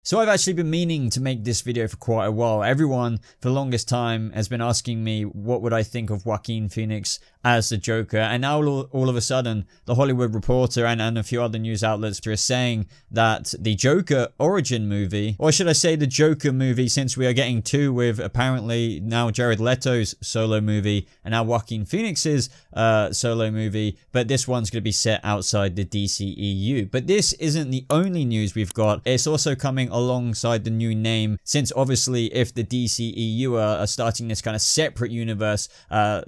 So I've actually been meaning to make this video for quite a while. Everyone for the longest time has been asking me what would I think of Joaquin Phoenix as the Joker, and now all of a sudden the Hollywood Reporter and a few other news outlets are saying that the Joker origin movie, or should I say the Joker movie, since we are getting two with apparently now Jared Leto's solo movie and now Joaquin Phoenix's solo movie, but this one's going to be set outside the DCEU. But this isn't the only news we've got. It's also coming alongside the new name, since obviously if the DCEU are starting this kind of separate universe,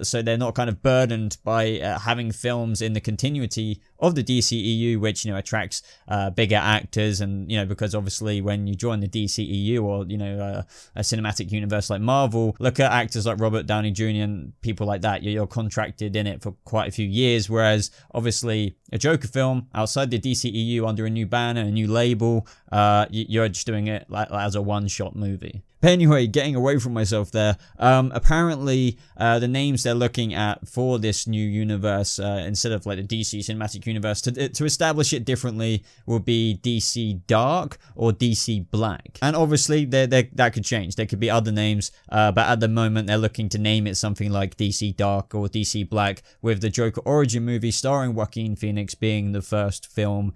so they're not kind of burdened by having films in the continuity of the DCEU, which, you know, attracts bigger actors, and, you know, because obviously when you join the DCEU or, you know, a cinematic universe like Marvel, look at actors like Robert Downey Jr. and people like that. You're contracted in it for quite a few years, whereas obviously a Joker film outside the DCEU under a new banner, a new label, you're just doing it like as a one-shot movie. But anyway, getting away from myself there, apparently the names they're looking at for this new universe, instead of like the DC Cinematic Universe, to establish it differently, will be DC Dark or DC Black. And obviously that could change. There could be other names, but at the moment they're looking to name it something like DC Dark or DC Black, with the Joker origin movie starring Joaquin Phoenix being the first film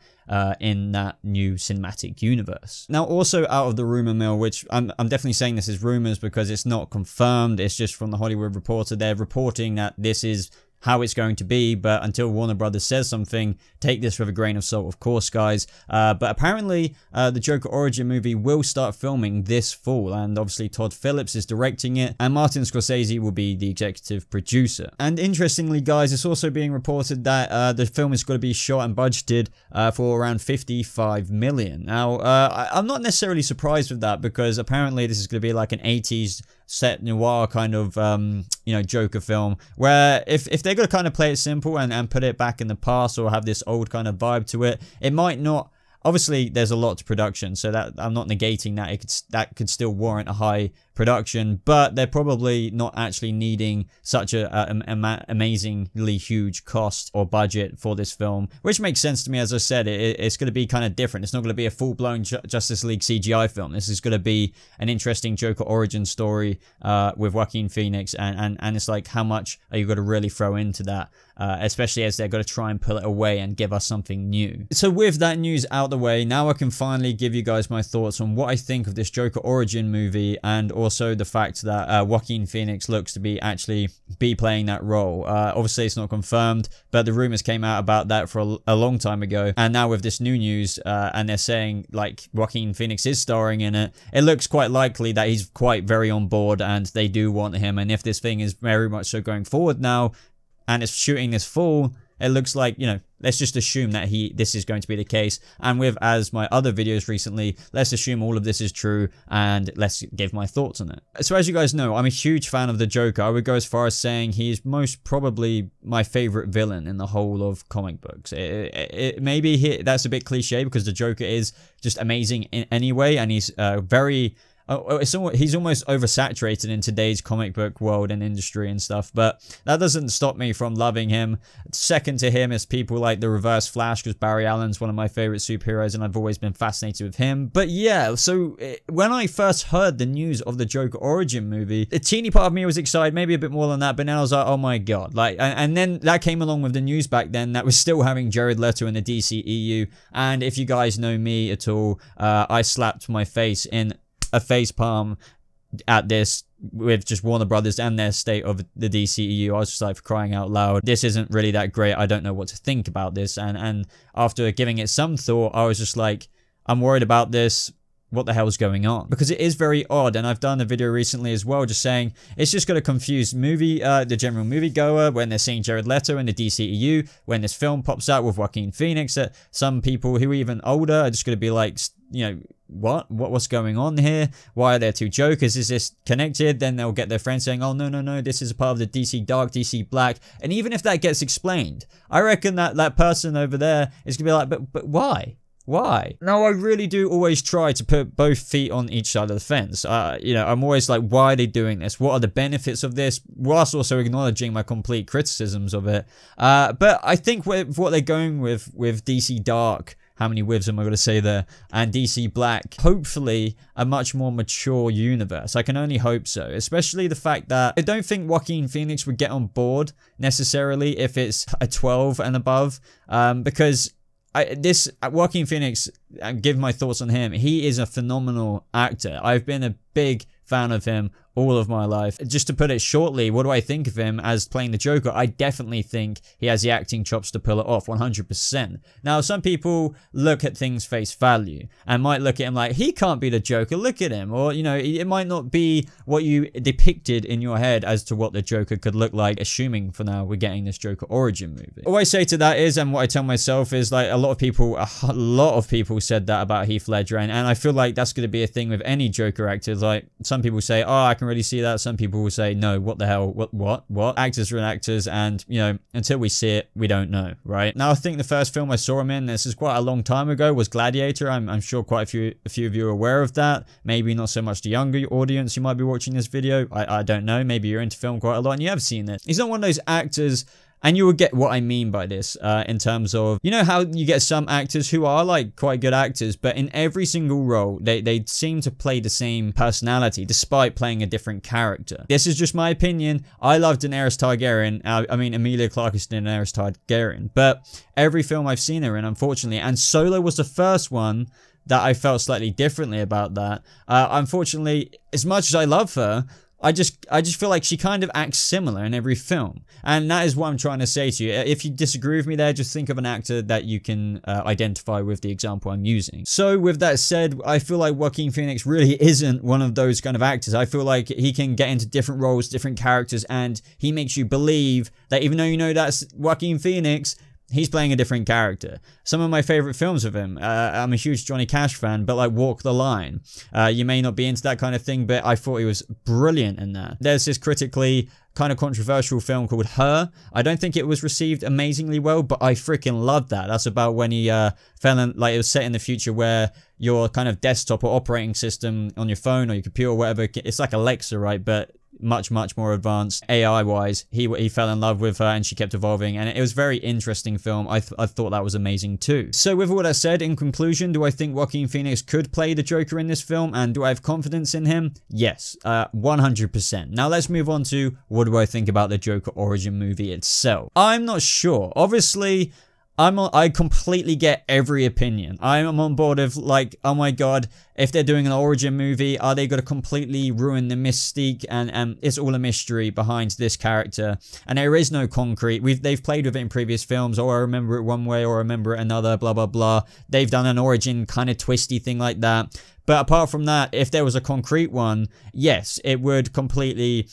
in that new cinematic universe. Now, also out of the rumor mill, which I'm definitely saying this is rumors because it's not confirmed, it's just from the Hollywood Reporter. They're reporting that this is how it's going to be, but until Warner Brothers says something, take this with a grain of salt, of course, guys. But apparently the Joker origin movie will start filming this fall, and obviously Todd Phillips is directing it, and Martin Scorsese will be the executive producer. And interestingly, guys, it's also being reported that the film is going to be shot and budgeted for around $55 million. Now, I'm not necessarily surprised with that, because apparently this is going to be like an 80s set noir kind of you know, Joker film, where if they're going to kind of play it simple and put it back in the past, or have this old kind of vibe to it, it might not. Obviously there's a lot to production, so that I'm not negating that that could still warrant a high production, but they're probably not actually needing such a amazingly huge cost or budget for this film, which makes sense to me. As I said, it's going to be kind of different. It's not going to be a full-blown Justice League CGI film. This is going to be an interesting Joker origin story with Joaquin Phoenix, and it's like, how much are you going to really throw into that, especially as they're going to try and pull it away and give us something new. So with that news out the way, now I can finally give you guys my thoughts on what I think of this Joker origin movie, and also the fact that Joaquin Phoenix looks to be actually playing that role. Obviously it's not confirmed, but the rumors came out about that for a long time ago, and now with this new news, and they're saying like Joaquin Phoenix is starring in it, it looks quite likely that he's quite very on board and they do want him. And if this thing is very much so going forward now, and it's shooting this fall, it looks like, you know, let's just assume that this is going to be the case. And with, as my other videos recently, let's assume all of this is true, and let's give my thoughts on it. So as you guys know, I'm a huge fan of the Joker. I would go as far as saying he is most probably my favorite villain in the whole of comic books. Maybe that's a bit cliche, because the Joker is just amazing in any way, and he's very... he's almost oversaturated in today's comic book world and industry and stuff, but that doesn't stop me from loving him. Second to him is people like the Reverse Flash, because Barry Allen's one of my favorite superheroes and I've always been fascinated with him. But yeah, so when I first heard the news of the Joker origin movie, a teeny part of me was excited, maybe a bit more than that, but now I was like, oh my god. Like, and then that came along with the news back then that was still having Jared Leto in the DCEU, and if you guys know me at all, I slapped my face in a facepalm at this with just Warner Brothers and their state of the DCEU. I was just like, crying out loud, this isn't really that great. I don't know what to think about this. And after giving it some thought, I was just like, I'm worried about this. What the hell is going on? Because it is very odd, and I've done a video recently as well just saying it's just going to confuse the general moviegoer when they're seeing Jared Leto in the DCEU, when this film pops out with Joaquin Phoenix, that some people who are even older are just going to be like, you know, what's going on here? Why are there two Jokers? Is this connected? Then they'll get their friends saying, oh no, this is a part of the DC Dark, DC Black. And even if that gets explained, I reckon that person over there is gonna be like, but why? Why? Now, I really do always try to put both feet on each side of the fence. You know, I'm always like, why are they doing this? What are the benefits of this? Whilst also acknowledging my complete criticisms of it. But I think with what they're going with DC Dark how many withs am I going to say there, and DC Black, hopefully a much more mature universe. I can only hope so, especially the fact that I don't think Joaquin Phoenix would get on board necessarily if it's a 12 and above, because Joaquin Phoenix, give my thoughts on him. He is a phenomenal actor. I've been a big fan of him all of my life. Just to put it shortly, what do I think of him as playing the Joker? I definitely think he has the acting chops to pull it off 100%. Now, some people look at things face value and might look at him like, he can't be the Joker, look at him. Or, you know, it might not be what you depicted in your head as to what the Joker could look like, assuming for now we're getting this Joker origin movie. All I say to that is, and what I tell myself is, like, a lot of people said that about Heath Ledger, and I feel like that's going to be a thing with any Joker actors. Like, some people say, oh, I can really see that. Some people will say, no, what the hell, what? Actors are actors, and, you know, until we see it, we don't know, right? Now, I think the first film I saw him in, this is quite a long time ago, was Gladiator. I'm sure quite a few of you are aware of that. Maybe not so much the younger audience who might be watching this video. I don't know. Maybe you're into film quite a lot and you have seen it. He's not one of those actors. And you will get what I mean by this in terms of, you know how you get some actors who are like quite good actors, but in every single role, they seem to play the same personality despite playing a different character. This is just my opinion. I love Daenerys Targaryen. I mean, Emilia Clarke is Daenerys Targaryen. But every film I've seen her in, unfortunately, and Solo was the first one that I felt slightly differently about that. Unfortunately, as much as I love her, I just feel like she kind of acts similar in every film. And that is what I'm trying to say to you. If you disagree with me there, just think of an actor that you can identify with the example I'm using. So with that said, I feel like Joaquin Phoenix really isn't one of those kind of actors. I feel like he can get into different roles, different characters, and he makes you believe that even though you know that's Joaquin Phoenix, he's playing a different character. Some of my favorite films of him, I'm a huge Johnny Cash fan, but like Walk the Line. You may not be into that kind of thing, but I thought he was brilliant in that. There's this critically kind of controversial film called Her. I don't think it was received amazingly well, but I freaking loved that. That's about when he fell in, like, it was set in the future where your kind of desktop or operating system on your phone or your computer or whatever, it's like Alexa, right? But much more advanced AI wise. He fell in love with her and she kept evolving, and it was a very interesting film. I thought that was amazing too. So with all that said, in conclusion, do I think Joaquin Phoenix could play the Joker in this film, and do I have confidence in him? Yes, 100%. Now let's move on to what do I think about the Joker origin movie itself. I'm not sure. Obviously, I completely get every opinion. I'm on board of like, oh my god, if they're doing an origin movie, are they going to completely ruin the mystique? And it's all a mystery behind this character. And there is no concrete. They've played with it in previous films. Oh, I remember it one way or I remember it another, blah, blah, blah. They've done an origin kind of twisty thing like that. But apart from that, if there was a concrete one, yes, it would completely,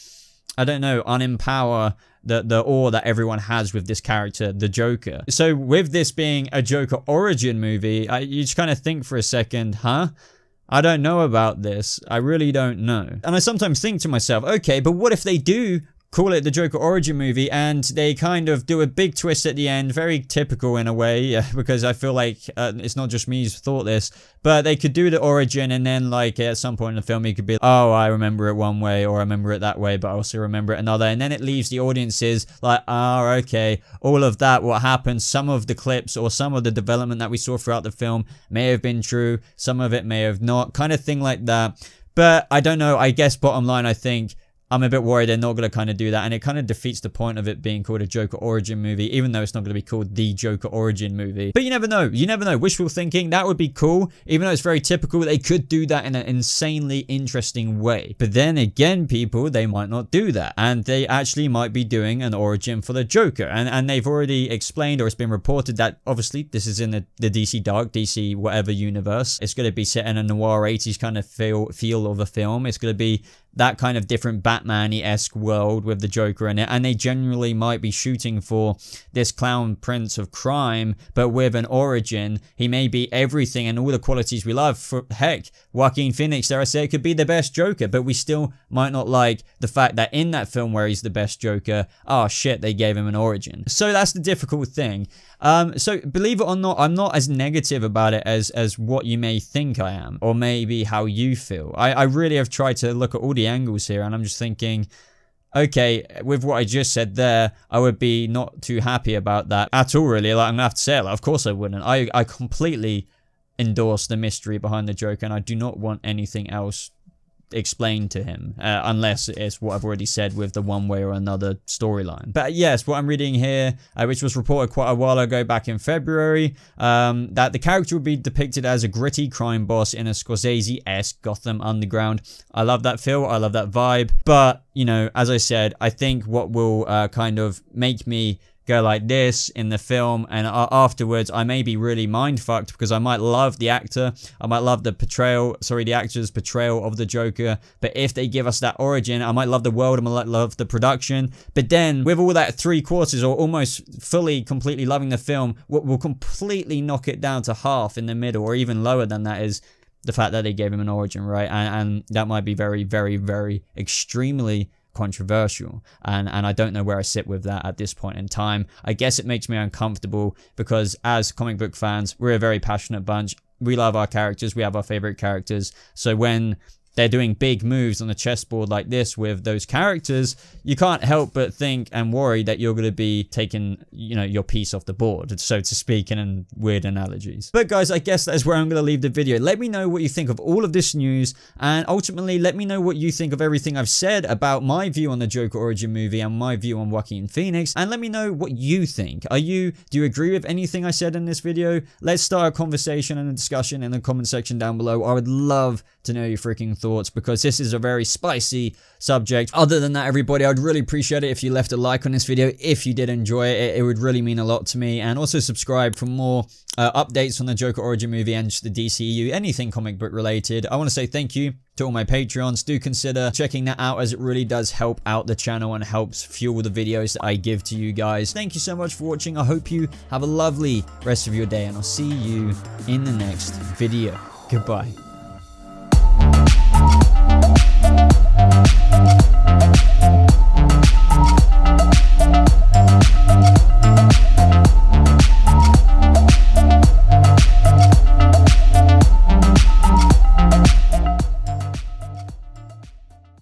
I don't know, unempower the awe that everyone has with this character, the Joker. So with this being a Joker origin movie, you just kind of think for a second, huh? I don't know about this. I really don't know. And I sometimes think to myself, okay, but what if they do call it the Joker origin movie and they kind of do a big twist at the end, very typical in a way, because I feel like it's not just me who's thought this, but they could do the origin and then like at some point in the film you could be, oh, I remember it one way or I remember it that way, but I also remember it another, and then it leaves the audiences like, oh, okay, all of that, what happened, some of the clips or some of the development that we saw throughout the film may have been true, some of it may have not, kind of thing like that. But I don't know, I guess bottom line, I think I'm a bit worried they're not going to kind of do that, and it kind of defeats the point of it being called a Joker origin movie, even though it's not going to be called the Joker origin movie. But you never know. You never know. Wishful thinking, that would be cool. Even though it's very typical, they could do that in an insanely interesting way. But then again, people, they might not do that, and they actually might be doing an origin for the Joker. And they've already explained, or it's been reported that obviously this is in the DC Dark, DC whatever universe. It's going to be set in a noir 80s kind of feel of a film. It's going to be that kind of different Batman-y-esque world with the Joker in it, and they genuinely might be shooting for this clown prince of crime, but with an origin. He may be everything and all the qualities we love. For heck, Joaquin Phoenix, dare I say, it could be the best Joker, but we still might not like the fact that in that film where he's the best Joker, oh shit, they gave him an origin. So that's the difficult thing. So believe it or not, I'm not as negative about it as what you may think I am, or maybe how you feel. I really have tried to look at all the angles here, and I'm just thinking, okay, with what I just said there, I would be not too happy about that at all, really. Like, I'm gonna have to say it. Like, of course I wouldn't. I completely endorse the mystery behind the Joker, and I do not want anything else explained to him, unless it's what I've already said with the one way or another storyline. But yes, what I'm reading here, which was reported quite a while ago, back in February, that the character will be depicted as a gritty crime boss in a Scorsese-esque Gotham Underground. I love that feel, I love that vibe, but, you know, as I said, I think what will kind of make me go like this in the film, and afterwards I may be really mind fucked, because I might love the actor, I might love the the actor's portrayal of the Joker, but if they give us that origin, I might love the world, I might love the production, but then with all that 3/4 or almost fully completely loving the film, what will completely knock it down to half in the middle, or even lower than that, is the fact that they gave him an origin, right? And that might be very, very, very extremely controversial, and I don't know where I sit with that at this point in time. I guess it makes me uncomfortable, because as comic book fans, we're a very passionate bunch. We love our characters, we have our favorite characters, so when they're doing big moves on the chessboard like this with those characters, you can't help but think and worry that you're going to be taking, you know, your piece off the board, so to speak, in weird analogies. But guys, I guess that's where I'm going to leave the video. Let me know what you think of all of this news, and ultimately let me know what you think of everything I've said about my view on the Joker origin movie and my view on Joaquin Phoenix, and let me know what you think. Do you agree with anything I said in this video? Let's start a conversation and a discussion in the comment section down below. I would love to know your freaking thoughts, because this is a very spicy subject. Other than that, everybody, I'd really appreciate it if you left a like on this video if you did enjoy it. It would really mean a lot to me, and also subscribe for more updates on the Joker origin movie and just the DCEU, anything comic book related. I want to say thank you to all my Patreons. Do consider checking that out, as it really does help out the channel and helps fuel the videos that I give to you guys. Thank you so much for watching. I hope you have a lovely rest of your day, and I'll see you in the next video. Goodbye.